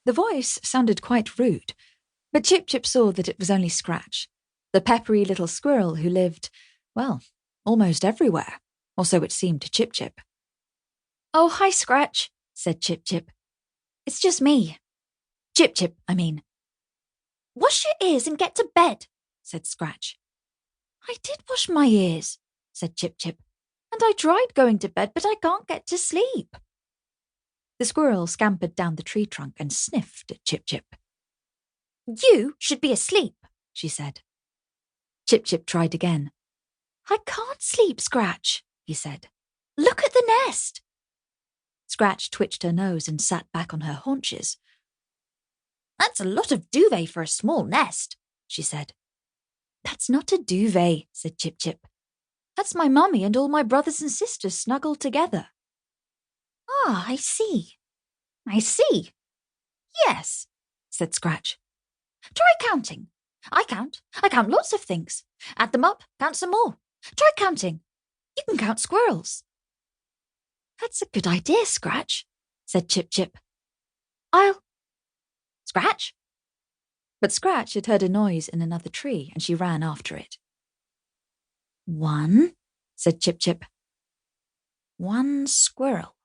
The voice sounded quite rude, but Chip-Chip saw that it was only Scratch, the peppery little squirrel who lived, well, almost everywhere, or so it seemed to Chip-Chip. "Oh, hi, Scratch," said Chip-Chip. "It's just me. Chip-Chip, I mean." "Wash your ears and get to bed," said Scratch. "I did wash my ears," said Chip-Chip, "and I tried going to bed, but I can't get to sleep." The squirrel scampered down the tree trunk and sniffed at Chip-Chip. "You should be asleep," she said. Chip-Chip tried again. "I can't sleep, Scratch," he said. "Look at the nest." Scratch twitched her nose and sat back on her haunches. "That's a lot of duvet for a small nest," she said. "That's not a duvet," said Chip-Chip. "That's my mummy and all my brothers and sisters snuggled together." "Ah, I see. I see. Yes," said Scratch. "Try counting. I count lots of things. Add them up, count some more. Try counting. You can count squirrels." "That's a good idea, Scratch," said Chip-Chip. Scratch?" But Scratch had heard a noise in another tree, and she ran after it. "1," said Chip-Chip. "1 squirrel."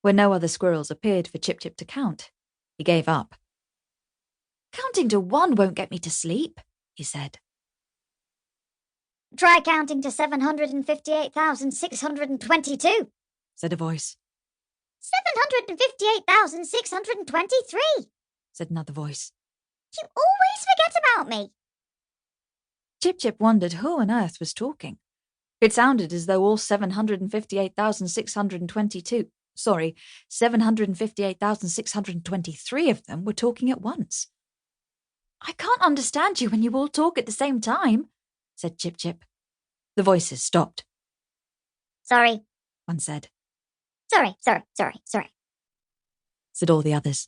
When no other squirrels appeared for Chip-Chip to count, he gave up. "Counting to 1 won't get me to sleep," he said. "Try counting to 758,622, said a voice. 758,623, said another voice. "You always forget about me." Chip-Chip wondered who on earth was talking. It sounded as though all 758,623 of them were talking at once. "I can't understand you when you all talk at the same time," said Chip-Chip. The voices stopped. "Sorry," one said. Sorry, said all the others.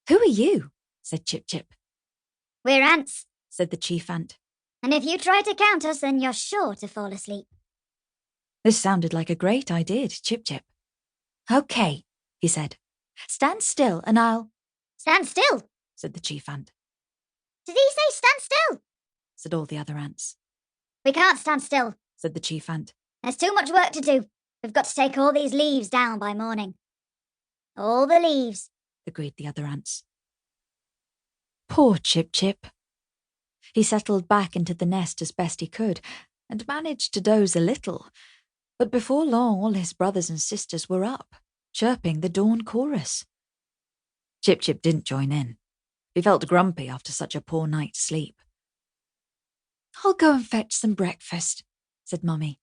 "Who are you?" said Chip-Chip. "We're ants," said the chief ant. "and if you try to count us, then you're sure to fall asleep." This sounded like a great idea to Chip-Chip. "Okay," he said. "Stand still and I'll—" "Stand still," said the chief ant. "Did he say stand still?" said all the other ants. "We can't stand still," said the chief ant. "There's too much work to do. We've got to take all these leaves down by morning." "All the leaves," agreed the other ants. Poor Chip-Chip. He settled back into the nest as best he could and managed to doze a little, but before long all his brothers and sisters were up, chirping the dawn chorus. Chip-Chip didn't join in. He felt grumpy after such a poor night's sleep. "I'll go and fetch some breakfast," said Mummy.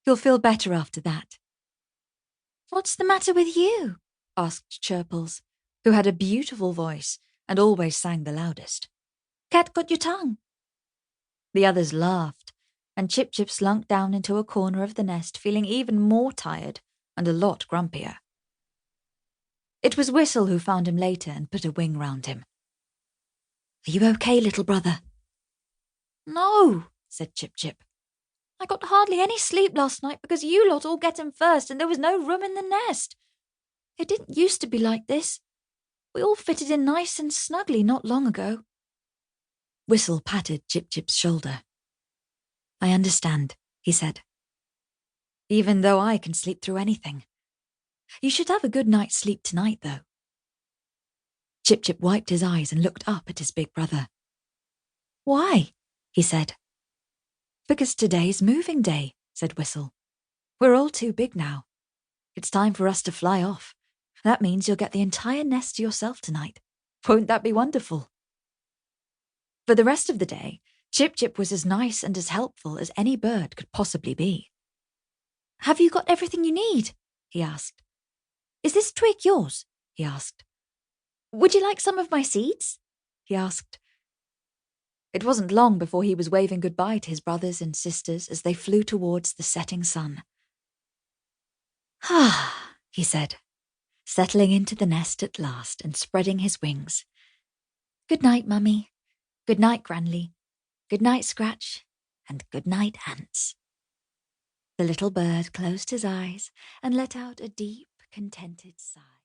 "You'll feel better after that." "What's the matter with you?" asked Chirples, who had a beautiful voice and always sang the loudest. "Cat got your tongue?" The others laughed, and Chip-Chip slunk down into a corner of the nest, feeling even more tired and a lot grumpier. It was Whistle who found him later and put a wing round him. "Are you okay, little brother?" "No," said Chip-Chip. "I got hardly any sleep last night because you lot all get in first and there was no room in the nest. It didn't used to be like this. We all fitted in nice and snugly not long ago." Whistle patted Chip-Chip's shoulder. "I understand," he said. "Even though I can sleep through anything. You should have a good night's sleep tonight, though." Chip-Chip wiped his eyes and looked up at his big brother. "Why?" he said. "Because today's moving day," said Whistle. "We're all too big now. It's time for us to fly off. That means you'll get the entire nest to yourself tonight. Won't that be wonderful?" For the rest of the day, Chip-Chip was as nice and as helpful as any bird could possibly be. "Have you got everything you need?" he asked. "Is this twig yours?" he asked. "Would you like some of my seeds?" he asked. It wasn't long before he was waving goodbye to his brothers and sisters as they flew towards the setting sun. "Ah," he said, settling into the nest at last and spreading his wings. "Good night, Mummy. Good night, Granly. Good night, Scratch. And good night, Ants." The little bird closed his eyes and let out a deep, contented sigh.